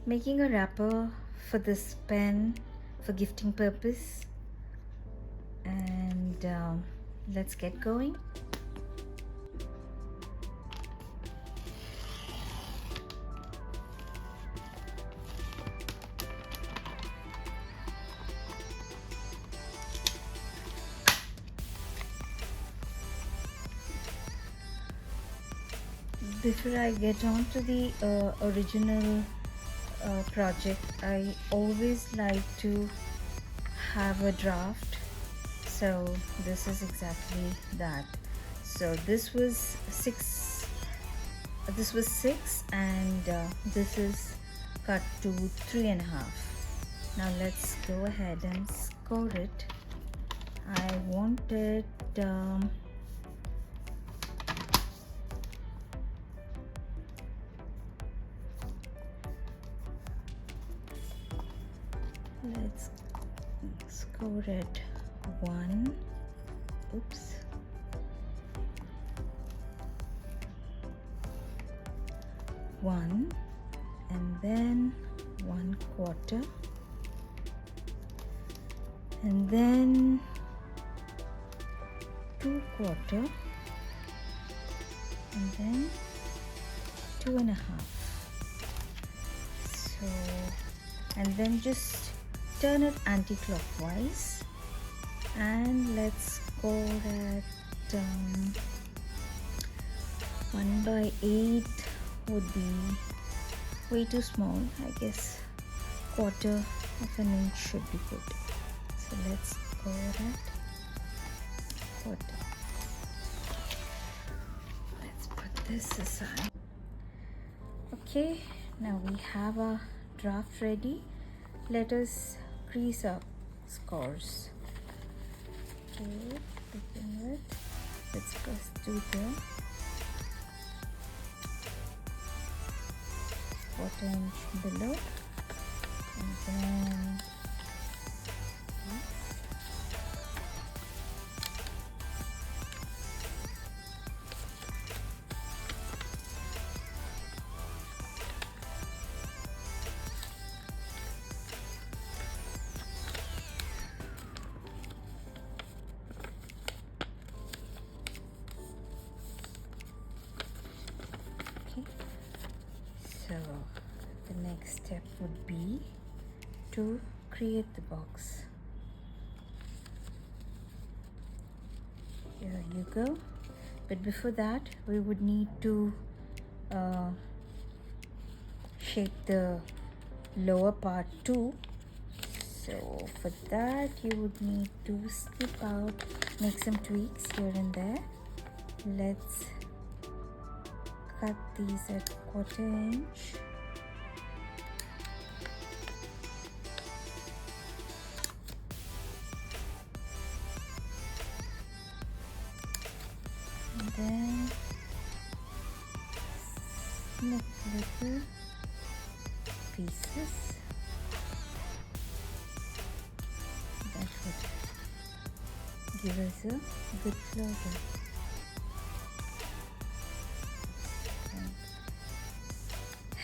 Making a wrapper for this pen for gifting purpose, and let's get going. Before I get on to the original project, I always like to have a draft. So this is exactly that. So this was six, and this is cut to 3.5. Now let's go ahead and score it. I wanted let's score it 1. Oops. 1, and then 1/4, and then 2/4, and then 2.5. So, and then just turn it anti-clockwise, and let's go at 1/8 would be way too small. I guess 1/4 of an inch should be good. So let's go at 1/4. Let's put this aside. Okay, now we have our draft ready. Let us crease our scores. Okay, begin with, let's first do the 1/4 inch below, and then okay. So the next step would be to create the box. Here you go. But before that, we would need to shape the lower part too. So for that, you would need to snip out, make some tweaks here and there. Let's cut these at 1/4 inch. And then snip little pieces. That would give us a good closure.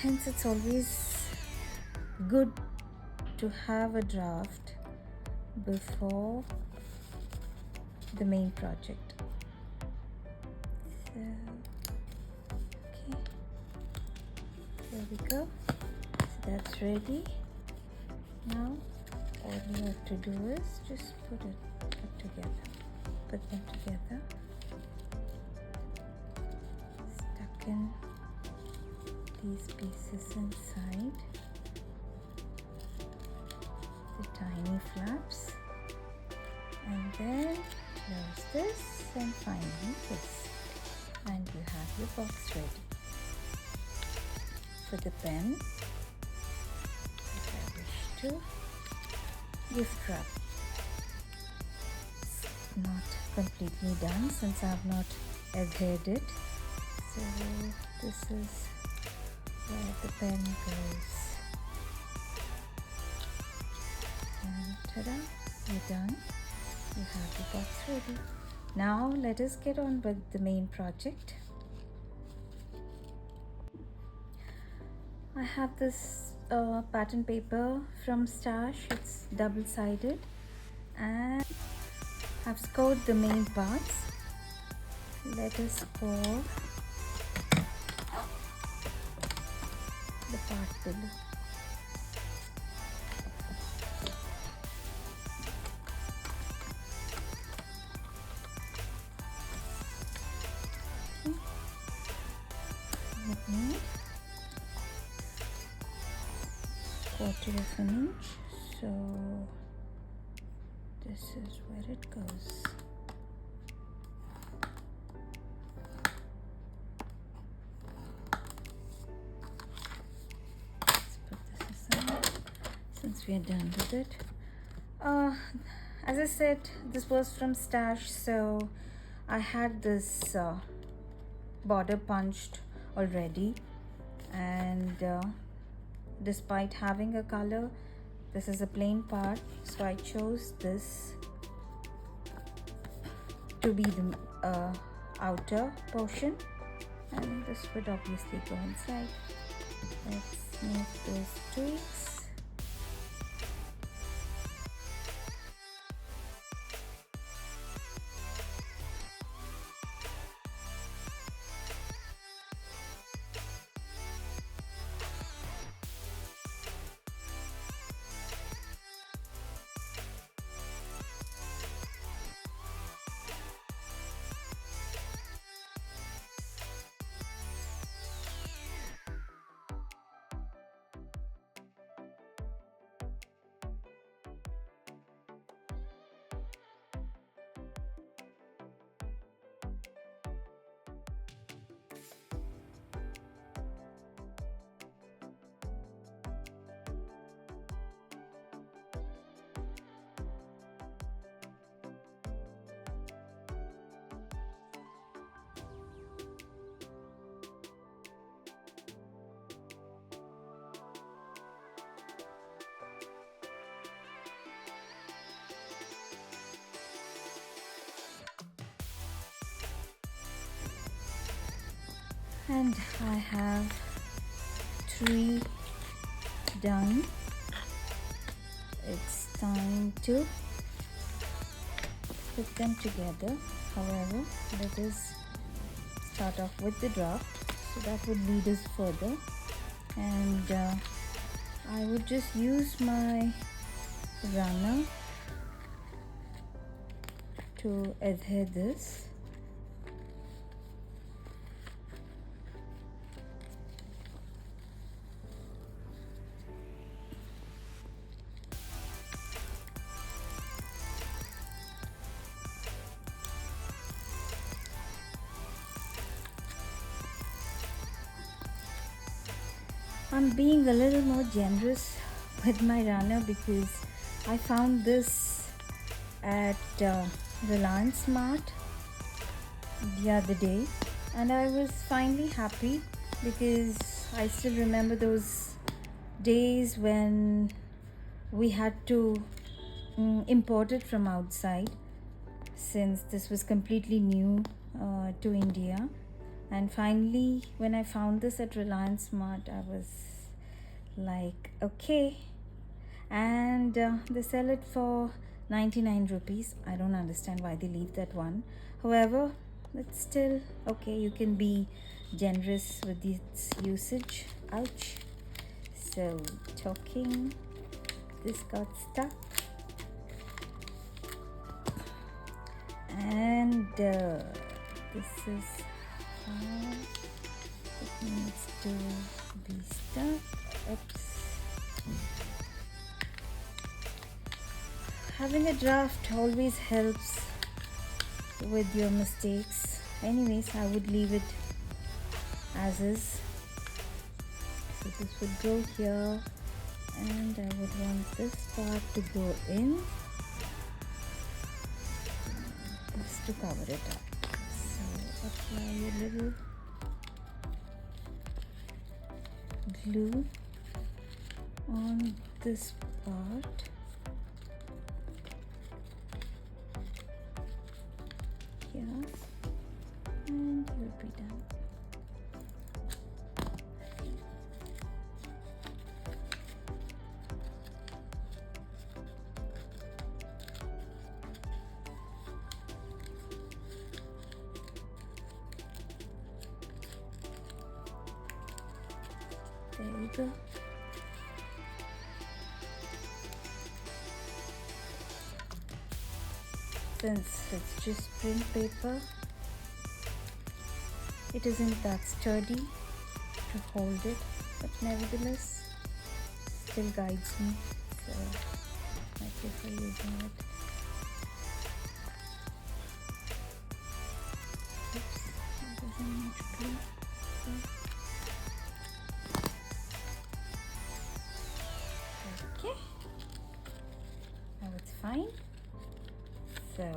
Hence, it's always good to have a draft before the main project. So, okay, there we go. So that's ready. Now, all you have to do is just put them together, stuck in these pieces inside the tiny flaps, and then close this, and finally this, and you have your box ready. For the pen, if I wish to gift wrap, it's not completely done since I have not adhered it, so this is where the pen goes, and ta-da, you're done. You have the box ready. Now let us get on with the main project. I have this pattern paper from Stash. It's double-sided, and I've scored the main parts. Let us pour the part below. We need quarter of an inch, so this is where it goes. Let's put this aside since we are done with it. As I said, this was from Stash, so I had this border punched already, and despite having a color, this is a plain part, so I chose this to be the outer portion, and this would obviously go inside. Let's make those tweaks. And I have 3 done. It's time to put them together. However, let us start off with the draft, so that would lead us further. And I would just use my runner to adhere this. I'm being a little more generous with my runner because I found this at Reliance Mart the other day, and I was finally happy because I still remember those days when we had to import it from outside, since this was completely new to India. And finally, when I found this at Reliance Mart, I was like, okay. And they sell it for 99 rupees. I don't understand why they leave that one. However, it's still okay. You can be generous with its usage. Ouch. So, talking, this got stuck. And this is how it needs to be stuck. Oops. Having a draft always helps with your mistakes. Anyways, I would leave it as is. So this would go here, and I would want this part to go in, just to cover it up. So apply a little glue on this part. Here, and you'll be done. There you go. Since it's just print paper, it isn't that sturdy to hold it, but nevertheless still guides me, so I prefer using it. Oops, there isn't much glue there. Okay, now it's fine. So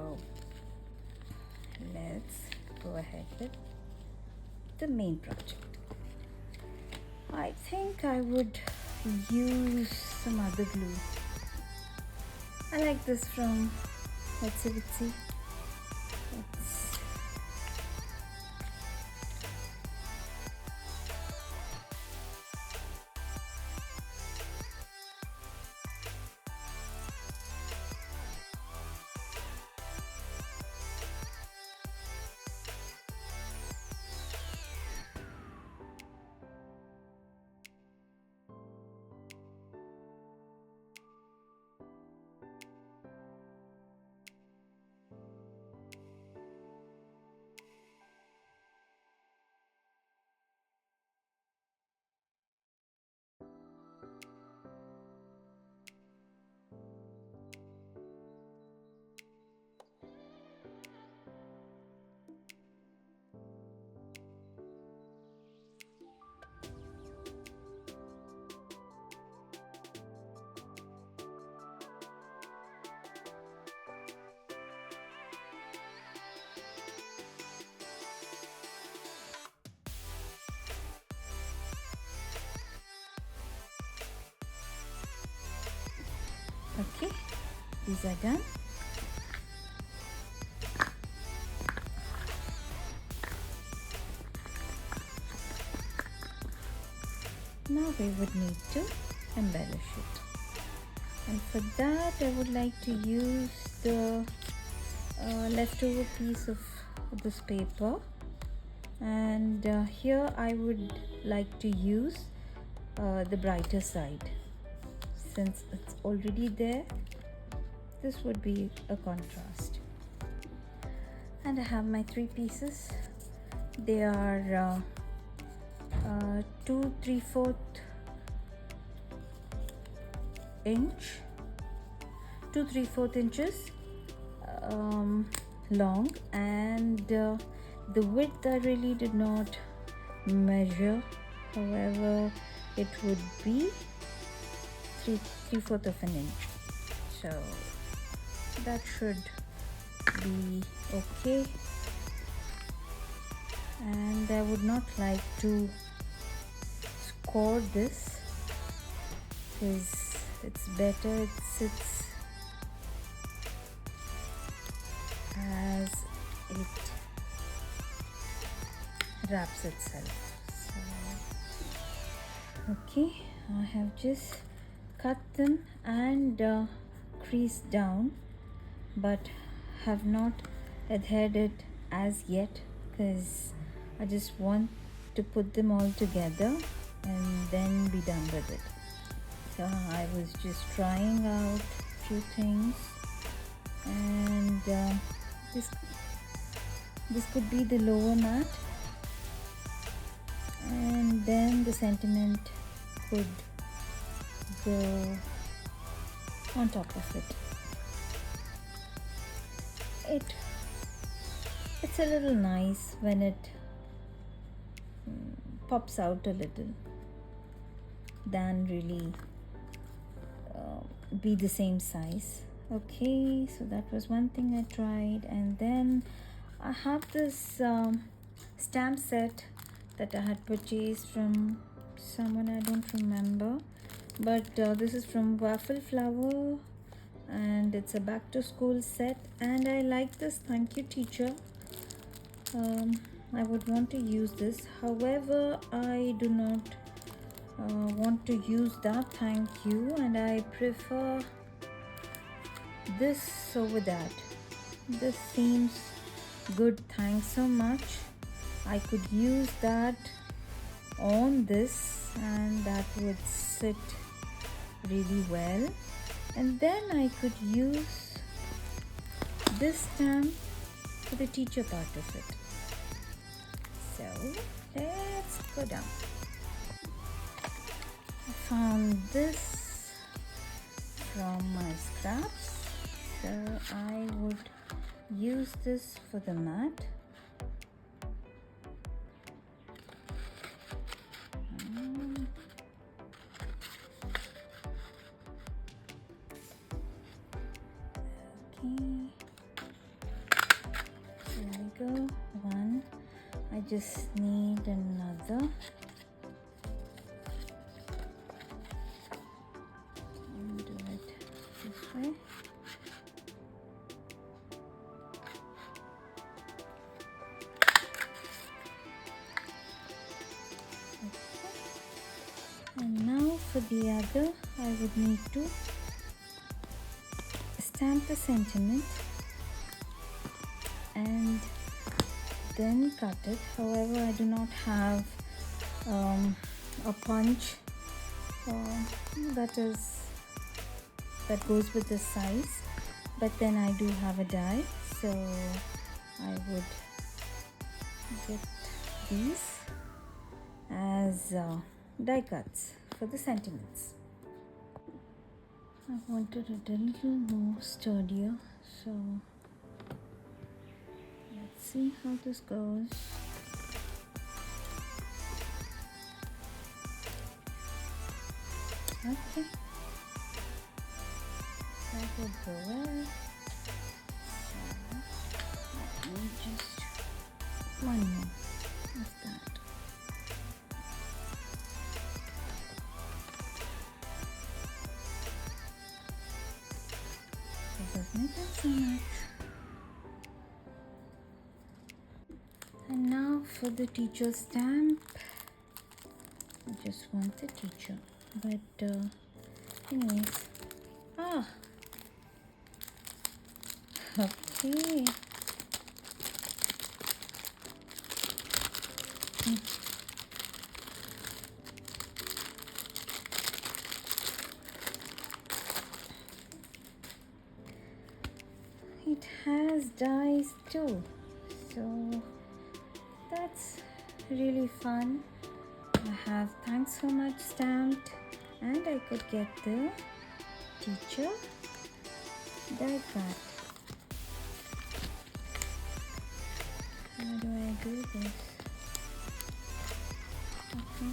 let's go ahead with the main project. I think I would use some other glue. I like this from Etsy Bitsy. Okay, these are done. Now we would need to embellish it, and for that I would like to use the leftover piece of this paper, and here I would like to use the brighter side. Since it's already there, this would be a contrast. And I have my 3 pieces. They are 2 3/4 inch, 2 3/4 inches long, and the width I really did not measure. However, it would be 3 3/4 of an inch, so that should be okay. And I would not like to score this because it's better it sits as it wraps itself. So okay, I have just cut them and creased down, but have not adhered it as yet because I just want to put them all together and then be done with it. So I was just trying out a few things, and this could be the lower mat, and then the sentiment could go on top of it. It's a little nice when it pops out a little than really be the same size. Okay, so that was one thing I tried, and then I have this stamp set that I had purchased from someone, I don't remember, but this is from Waffle Flower, and it's a back to school set, and I like this. Thank you, teacher. I would want to use this. However, I do not want to use that, thank you, and I prefer this over that. This seems good, thanks so much. I could use that on this, and that would sit really well. And then I could use this stamp for the teacher part of it. So let's go down. I found this from my scraps, so I would use this for the mat. Go one. I just need another. And do it this way. Okay. And now for the other, I would need to stamp the sentiment and then cut it. However, I do not have a punch that goes with the size, but then I do have a die, so I would get these as die cuts for the sentiments. I wanted it a little more sturdier, so see how this goes. Okay, that would go well. So let me just one more of that. It doesn't make that so much. And now for the teacher stamp. I just want the teacher, but anyways, okay. It has dies too, so that's really fun. I have thanks so much stamped, and I could get the teacher die cut. How do I do this? Okay.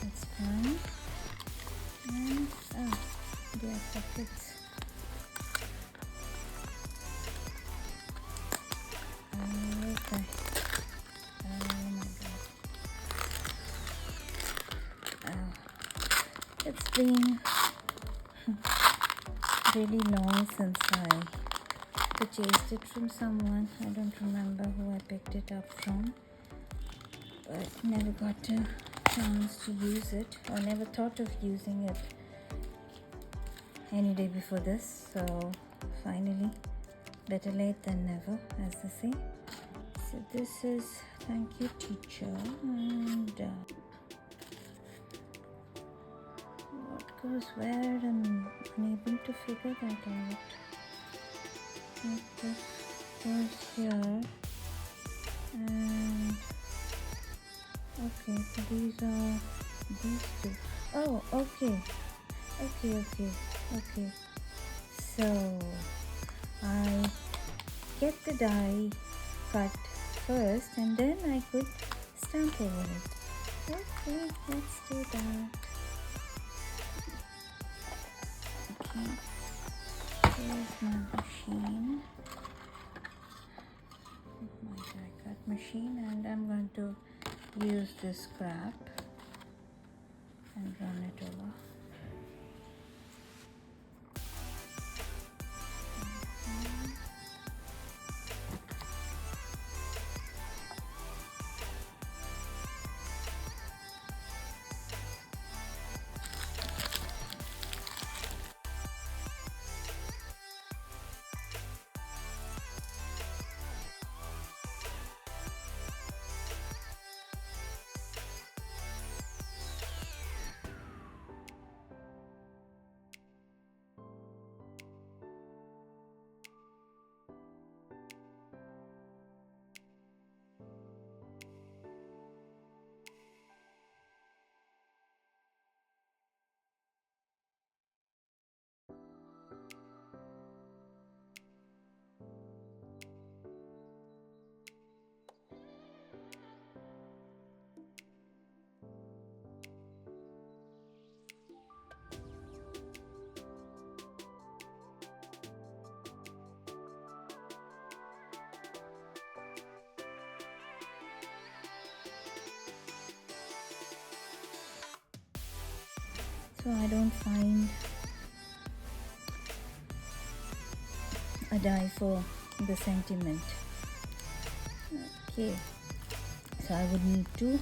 That's fine. And there are pockets. Okay. Oh my god. It's been really long since I purchased it from someone. I don't remember who I picked it up from, but never got a chance to use it, or never thought of using it any day before this. So finally, better late than never, as they say. So this is thank you teacher, and what goes where, I'm unable to figure that out. This goes here, and okay, so these are these two. Oh, okay. So I get the die cut first, and then I could stamp over it. Okay, let's do that. Okay, here's my machine, my die cut machine, and I'm going to use this scrap and run it over. so I don't find a die for the sentiment. Okay, so I would need to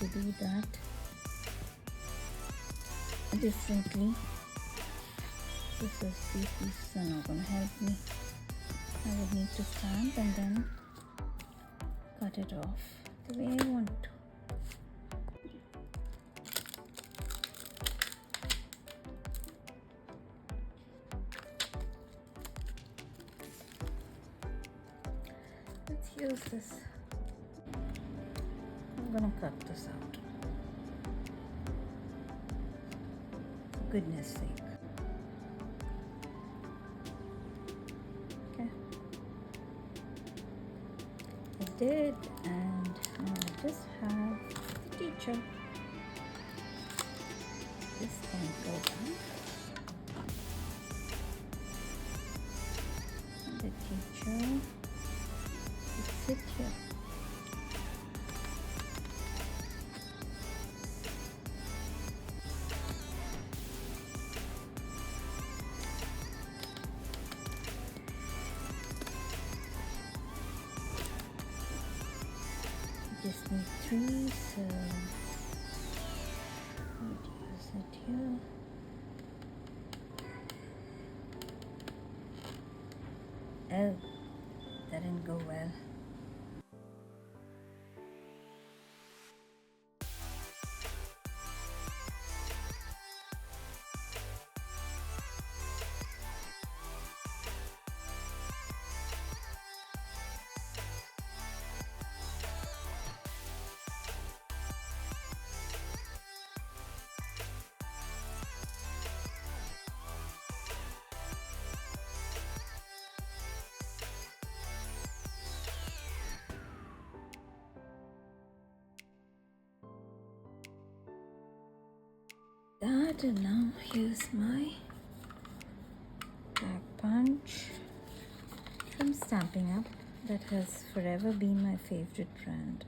do that differently. These pieces are not going to help me. I would need to stamp and then cut it off the way I want to. Let's use this. I'm gonna cut this out. For goodness sake. Okay. I did, and now I just have the teacher. This can go back. And the teacher will sit here. Just need 3, so we'll use it here. Oh, that didn't go well. That, and now here's my black punch from Stampin' Up. That has forever been my favorite brand.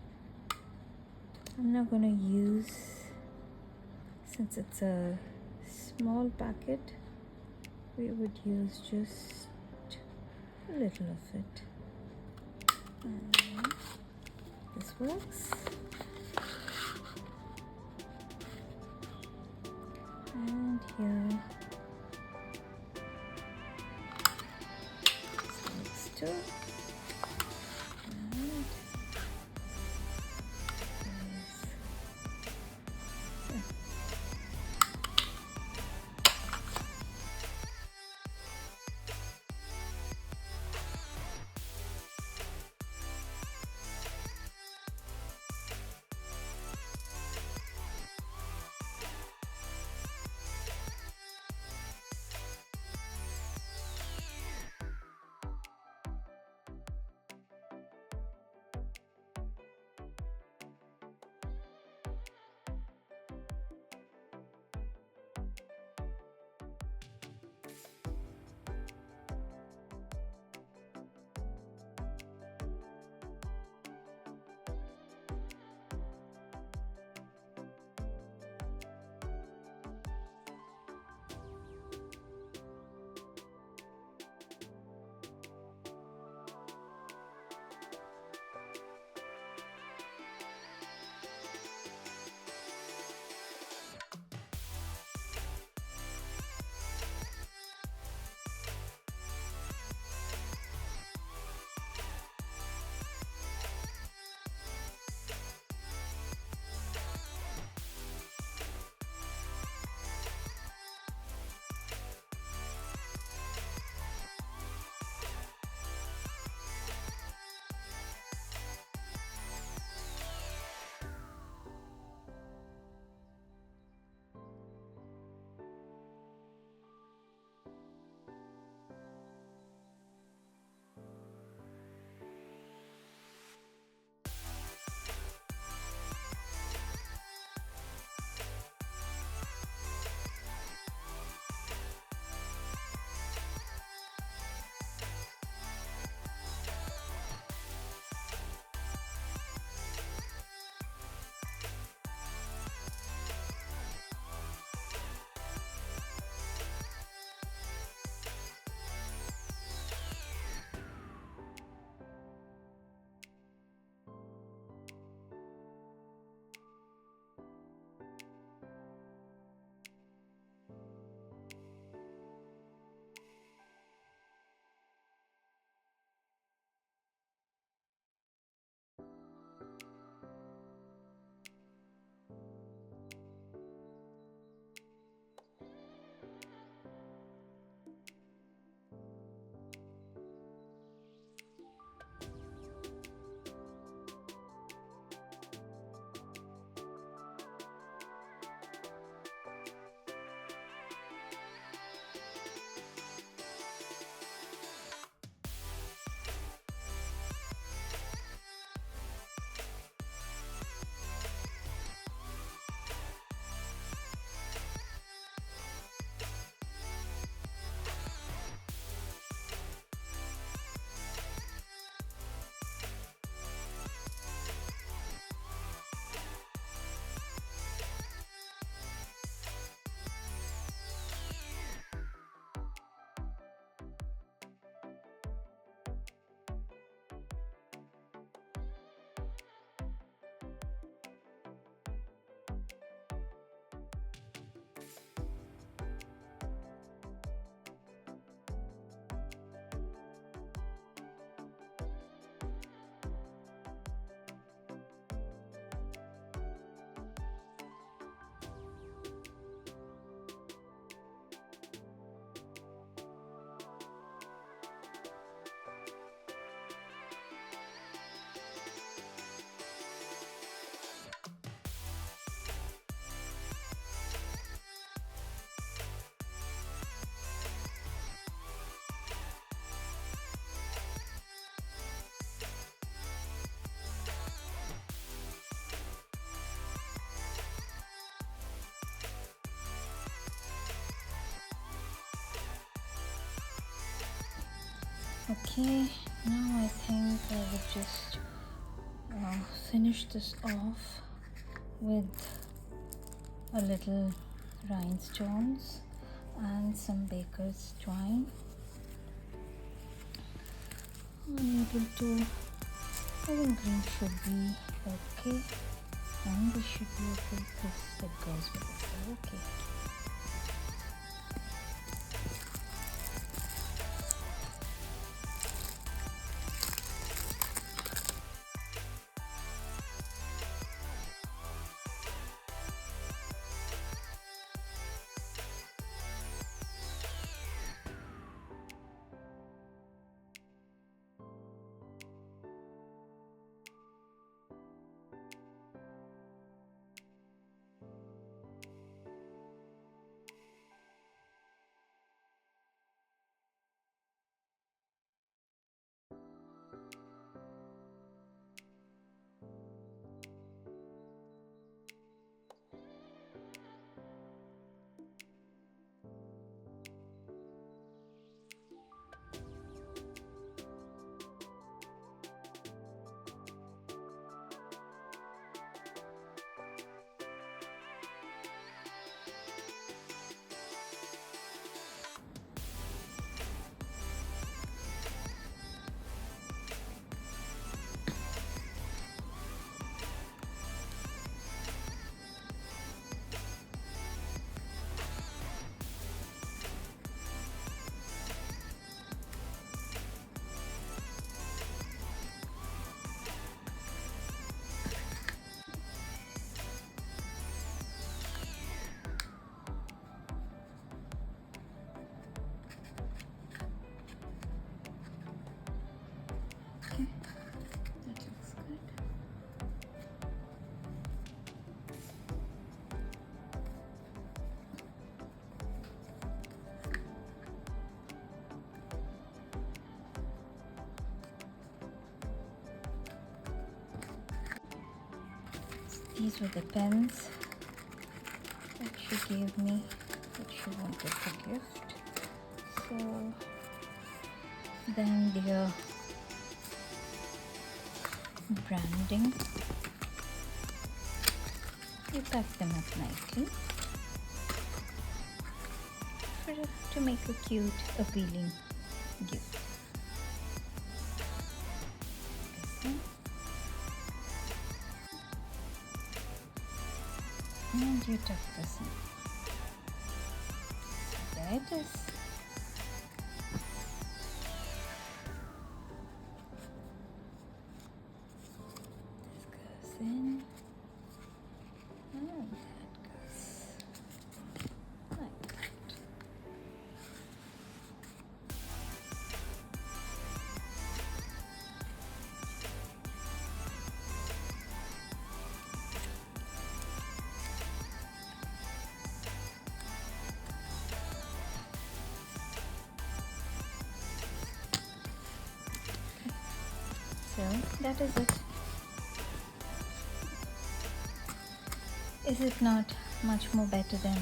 I'm not gonna use, since it's a small packet, we would use just a little of it. And this works. And here this works too. And Okay, now I think I would just finish this off with a little rhinestones and some baker's twine. Unable to, I think green should be okay, and this should be okay because it goes with it. So okay. Okay, that looks good. These were the pens that she gave me that she wanted to gift. So then their branding, you pack them up nicely to make a cute, appealing gift. And you tuck this in. There it is. This goes in. And that goes like that. So that is it. Is it not much more better than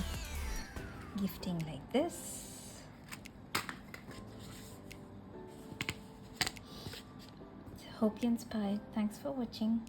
gifting like this? Hope you inspired. Thanks for watching.